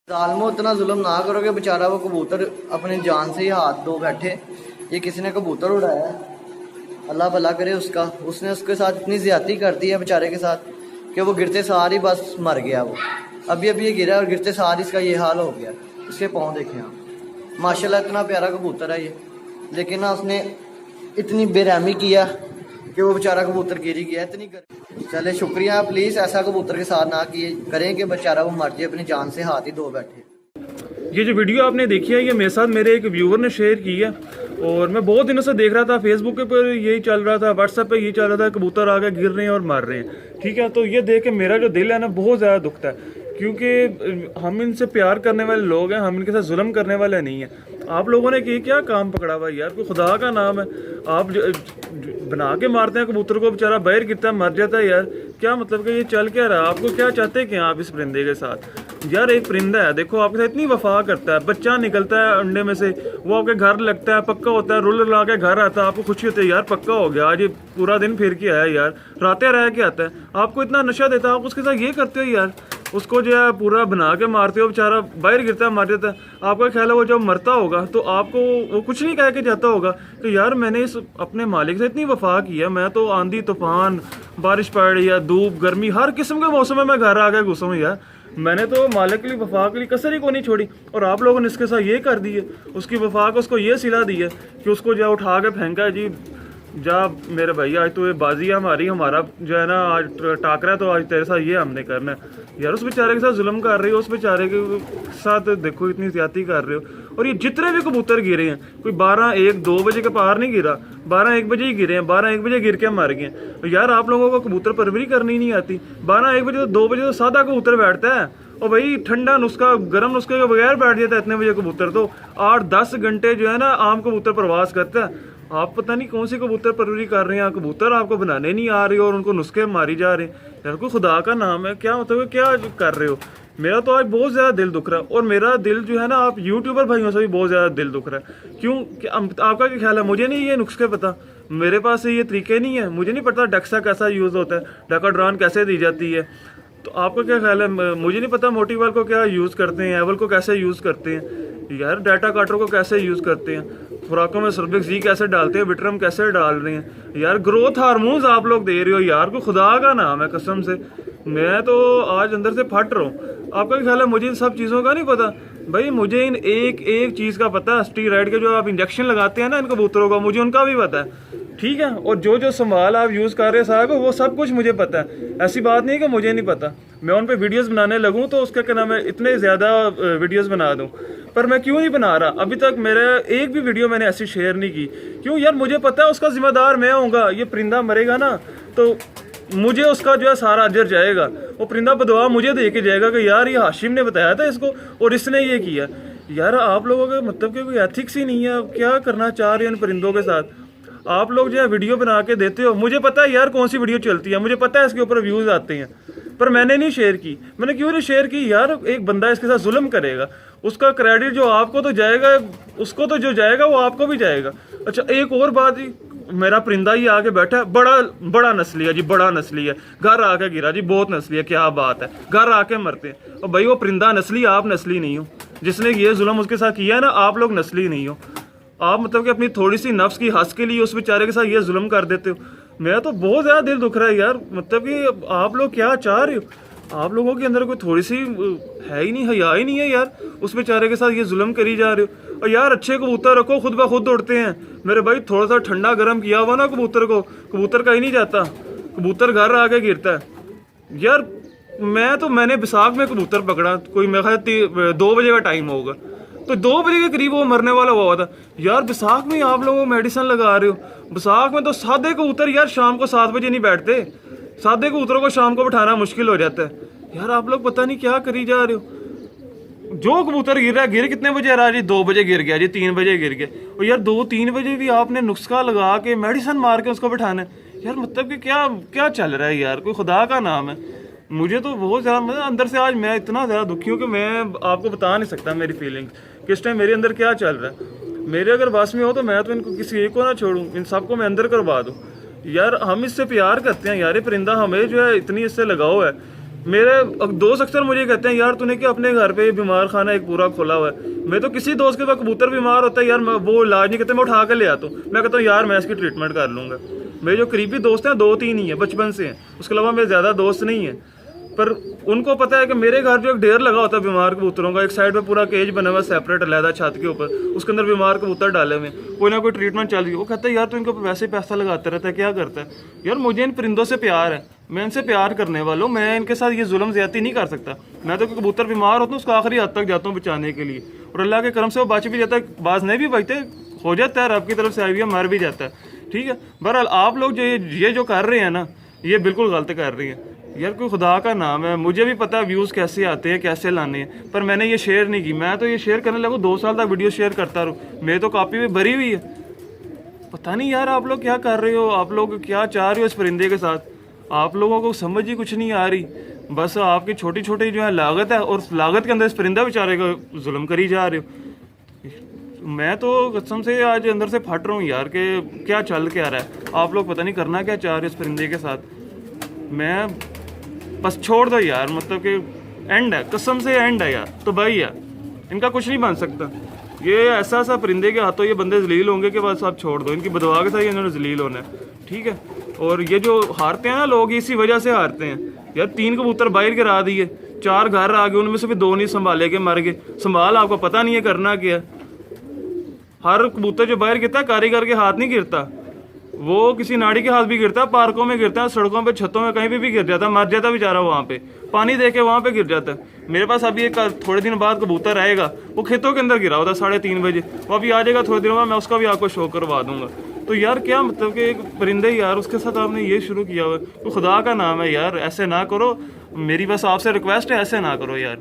जालमो इतना जुल्म ना करो कि बेचारा वो कबूतर अपनी जान से ही हाथ धो बैठे। ये किसी ने कबूतर उड़ाया है, अल्लाह भला करे उसका। उसने उसके साथ इतनी ज्यादती कर दी है बेचारे के साथ कि वो गिरते सार ही बस मर गया। वो अभी अभी ये गिरा और गिरते सार इसका ये हाल हो गया। इसके पाँव देखें आप, माशाल्लाह इतना प्यारा कबूतर है ये, लेकिन ना उसने इतनी बेरहमी किया कि वो बेचारा कबूतर गिर ही गया। इतनी चले शुक्रिया, प्लीज़ ऐसा कबूतर के साथ ना किए करें कि बेचारा वो मर जाए, अपनी जान से हाथ ही धो बैठे। ये जो वीडियो आपने देखी है ये मेरे साथ मेरे एक व्यूवर ने शेयर की है और मैं बहुत दिनों से देख रहा था। फेसबुक के पर यही चल रहा था, व्हाट्सएप पे यही चल रहा था, कबूतर आगे गिर रहे हैं और मर रहे हैं। ठीक है, तो ये देख के मेरा जो दिल है ना बहुत ज़्यादा दुखता है, क्योंकि हम इनसे प्यार करने वाले लोग हैं, हम इनके साथ जुल्म करने वाले नहीं हैं। आप लोगों ने क्या काम पकड़ा हुआ यार, कोई खुदा का नाम है, आप बना के मारते हैं कबूतर को, बेचारा बाहर गिरता है मर जाता है यार। क्या मतलब कि ये चल क्या रहा है, आपको क्या चाहते हैं कि आप इस परिंदे के साथ? यार एक परिंदा है, देखो आपके साथ इतनी वफा करता है, बच्चा निकलता है अंडे में से, वो आपके घर लगता है, पक्का होता है, रुल ला के घर आता है, आपको खुशी होती है यार पक्का हो गया, आज ये पूरा दिन फिर के आया यार, रातें रह के आता है, आपको इतना नशा देता है, आप उसके साथ ये करते हो यार, उसको जो है पूरा बना के मारते हो, बेचारा बाहर गिरता है मर जाता है। आपका ख्याल है वो जब मरता होगा तो आपको वो कुछ नहीं कह के जाता होगा कि यार मैंने इस अपने मालिक से इतनी वफा की है, मैं तो आंधी तूफान बारिश पड़ रही है, धूप गर्मी हर किस्म के मौसम में मैं घर आ गया घुसा हूँ यार, मैंने तो मालिक के लिए वफा के लिए कसर ही को नहीं छोड़ी। और आप लोगों ने इसके साथ ये कर दी है, उसकी वफा को उसको ये सिला दी है कि उसको जो उठा के फेंका है जी, जा मेरे भाई आज तो ये बाजी है हमारी, हमारा जो है ना आज टाकरा है, तो आज तेरे साथ ये हमने करना है यार। उस बेचारे के साथ जुल्म कर रहे हो, उस बेचारे के साथ देखो इतनी ज्यादती कर रहे हो। और ये जितने भी कबूतर गिरे हैं, कोई 12, 1, 2 बजे के पार नहीं गिरा, 12, 1 बजे ही गिरे हैं, 12, 1 बजे गिर के मर गए। तो यार आप लोगों को कबूतर परवरी करनी नहीं आती, 12, 1 बजे तो 2 बजे तो सादा कबूतर बैठता है, और भाई ठंडा नुस्खा गर्म नुस्खे के बगैर बैठ जाता है इतने बजे कबूतर, तो 8-10 घंटे जो है ना आम कबूतर प्रवास करता है। आप पता नहीं कौन सी कबूतर परवरी कर रहे हैं, कबूतर आपको बनाने नहीं आ रही और उनको नुस्खे मारी जा रहे हैं यार, कोई खुदा का नाम है, क्या मतलब क्या कर रहे हो? मेरा तो आज बहुत ज़्यादा दिल दुख रहा है, और मेरा दिल जो है ना आप यूट्यूबर भाइयों से भी बहुत ज़्यादा दिल दुख रहा है। क्यों? आपका क्या ख्याल है? मुझे नहीं ये नुस्खे पता, मेरे पास ये तरीके नहीं है, मुझे नहीं पता डक्सा कैसा यूज़ होता है, डाकाड्रॉन कैसे दी जाती है, तो आपका क्या ख्याल है? मुझे नहीं पता मोटीवाल को क्या यूज़ करते हैं, एवल को कैसे यूज़ करते हैं यार, डाटा काटर को कैसे यूज़ करते हैं, खुराकों में सर्बिक जी कैसे डालते हैं, विटरम कैसे डाल रहे हैं यार, ग्रोथ हार्मोन्स आप लोग दे रहे हो यार, को खुदा का नाम है कसम से, मैं तो आज अंदर से फट रहा हूँ। आपका ख्याल है मुझे इन सब चीज़ों का नहीं पता? भाई मुझे इन एक एक चीज़ का पता है, स्टीरॉयड के जो आप इंजेक्शन लगाते हैं ना इन कबूतरों का, मुझे उनका भी पता है, ठीक है, और जो जो संभाल आप यूज़ कर रहे हैं साहब वो सब कुछ मुझे पता है, ऐसी बात नहीं है कि मुझे नहीं पता। मैं उन पे वीडियोस बनाने लगूं तो उसका क्या नाम है इतने ज़्यादा वीडियोस बना दूं, पर मैं क्यों नहीं बना रहा अभी तक? मेरा एक भी वीडियो मैंने ऐसी शेयर नहीं की, क्यों यार? मुझे पता है उसका जिम्मेदार मैं होऊंगा, ये परिंदा मरेगा ना तो मुझे उसका जो है सारा अजर जाएगा, वो परिंदा बदुआ मुझे दे के जाएगा कि यार ये हाशिम ने बताया था इसको और इसने ये किया। यार आप लोगों का मतलब कि कोई एथिक्स ही नहीं है, क्या करना चाह रहे हैं इन परिंदों के साथ? आप लोग जो है वीडियो बना के देते हो, मुझे पता है यार कौन सी वीडियो चलती है, मुझे पता है इसके ऊपर व्यूज़ आते हैं, पर मैंने नहीं शेयर की। मैंने क्यों नहीं शेयर की यार? एक बंदा इसके साथ जुल्म करेगा, उसका क्रेडिट जो आपको तो जाएगा, उसको तो जो जाएगा वो आपको भी जाएगा। अच्छा एक और बात ही, मेरा परिंदा ही आके बैठा है, बड़ा नस्ली है जी, बड़ा नस्ली है, घर आके गिरा जी, बहुत नस्ली है, क्या बात है, घर आके मरते हैं। और भाई वो परिंदा नस्ली, आप नस्ली नहीं हो, जिसने ये जुल्म उसके साथ किया है ना, आप लोग नस्ली नहीं हो, आप मतलब कि अपनी थोड़ी सी नफ्स की हंस के लिए उस बेचारे के साथ ये जुल्म कर देते हो। मेरा तो बहुत ज़्यादा दिल दुख रहा है यार, मतलब कि आप लोग क्या चाह रहे हो? आप लोगों के अंदर कोई थोड़ी सी है ही नहीं, हया ही नहीं है यार, उस बेचारे के साथ ये जुल्म करी जा रहे हो। और यार अच्छे कबूतर रखो, खुद ब खुद उड़ते हैं मेरे भाई, थोड़ा सा ठंडा गर्म किया हुआ ना कबूतर को, कबूतर कहीं नहीं जाता, कबूतर घर आके गिरता है यार। मैंने बैसाख में कबूतर पकड़ा, कोई मेरे ख्याल 2 बजे का टाइम होगा, तो 2 बजे के करीब वो मरने वाला हुआ था यार। बैसाख में आप लोग मेडिसिन लगा रहे हो, बैसाख में तो सादे कबूतर यार शाम को 7 बजे नहीं बैठते, सादे कबूतरों को शाम को बैठाना मुश्किल हो जाता है यार। आप लोग पता नहीं क्या करी जा रहे हो। जो कबूतर गिर रहा है, गिर कितने बजे रहा जी? 2 बजे गिर गया जी, 3 बजे गिर गया, और यार 2-3 बजे भी आपने नुस्खा लगा के मेडिसिन मार के उसको बैठाना है यार, मतलब कि क्या चल रहा है यार, कोई खुदा का नाम है। मुझे तो बहुत ज़्यादा मतलब अंदर से आज मैं इतना ज़्यादा दुखी हूँ कि मैं आपको बता नहीं सकता मेरी फीलिंग्स, किस टाइम मेरे अंदर क्या चल रहा है। मेरे अगर बस में हो तो मैं तो इनको किसी एक को ना छोड़ूं, इन सबको मैं अंदर करवा दूं यार। हम इससे प्यार करते हैं यार, ये परिंदा हमें जो है इतनी इससे लगाव है मेरे दोस्त अक्सर मुझे कहते हैं यार तूने क्या अपने घर पे बीमार खाना एक पूरा खोला हुआ है। मैं तो किसी दोस्त के पास कबूतर बीमार होता है यार, वो इलाज नहीं करते, मैं उठा कर ले आता हूँ। मैं कहता हूँ यार मैं इसकी ट्रीटमेंट कर लूँगा। मेरे जो करीबी दोस्त हैं 2-3 ही हैं, बचपन से हैं, उसके अलावा मेरे ज़्यादा दोस्त नहीं हैं। पर उनको पता है कि मेरे घर जो एक ढेर लगा होता है बीमार कबूतरों का, एक साइड पे पूरा केज बना हुआ सेपरेट अलहदा छत के ऊपर, उसके अंदर बीमार कबूतर डाले हुए, कोई ना कोई ट्रीटमेंट चल रही है। वो कहता है यार तू इनके ऊपर वैसे पैसा लगाता रहता है, क्या करता है? यार मुझे इन परिंदों से प्यार है, मैं इनसे प्यार करने वाला हूँ, मैं इनके साथ ये जुल्म ज्यादती नहीं कर सकता। मैं तो कबूतर बीमार होता हूँ उसको आखिरी हद तक जाता हूँ बचाने के लिए, और अल्लाह के करम से वो बच भी जाता है, बाज नहीं भी बचते, हो जाता है, रब की तरफ से आई हुई है, मर भी जाता है। ठीक है, बहरहाल आप लोग जो ये जो कर रहे हैं ना, ये बिल्कुल गलत कर रही हैं यार। कोई खुदा का नाम है, मुझे भी पता है व्यूज़ कैसे आते हैं, कैसे लाने हैं, पर मैंने ये शेयर नहीं की। मैं तो ये शेयर करने लगा 2 साल तक वीडियो शेयर करता रहूँ, मेरी तो कॉपी में भरी हुई है। पता नहीं यार आप लोग क्या कर रहे हो, आप लोग क्या चाह रहे हो इस परिंदे के साथ, आप लोगों को समझ ही कुछ नहीं आ रही। बस आपकी छोटी छोटी जो है लागत है, और लागत के अंदर इस परिंदा बेचारे का जुल्म करी जा रहे हो। मैं तो कसम से आज अंदर से फट रहा हूँ यार कि क्या चल क्या रहा है, आप लोग पता नहीं करना क्या चाह रहे हो इस परिंदे के साथ। मैं बस छोड़ दो यार, मतलब कि एंड है, कसम से एंड है यार। तो भाई यार इनका कुछ नहीं बन सकता, ये ऐसा सा परिंदे के हाथों ये बंदे जलील होंगे कि बस आप छोड़ दो, इनकी बदवा के साथ इन्होंने जलील होना है। ठीक है, और ये जो हारते हैं ना लोग, इसी वजह से हारते हैं यार। 3 कबूतर बाहर गिरा दिए, 4 घर आ गए, उनमें से भी 2 नहीं संभाले के मर गए। संभाल आपको पता नहीं है करना क्या है। हर कबूतर जो बाहर गिरता है कारीगर के हाथ नहीं गिरता, वो किसी नाड़ी के हाथ भी गिरता है, पार्कों में गिरता है, सड़कों पे, छतों में, कहीं भी गिर जाता है, मर जाता है बेचारा वहाँ पे, पानी दे के वहाँ पे गिर जाता है। मेरे पास अभी एक थोड़े दिन बाद कबूतर आएगा, वो खेतों के अंदर गिरा होता है 3:30 बजे, वो अभी आ जाएगा थोड़े दिनों बाद, मैं उसका भी आपको शो करवा दूंगा। तो यार क्या मतलब कि एक परिंदे यार, उसके साथ आपने ये शुरू किया हुआ है, तो खुदा का नाम है यार ऐसे ना करो। मेरी बस आपसे रिक्वेस्ट है, ऐसे ना करो यार।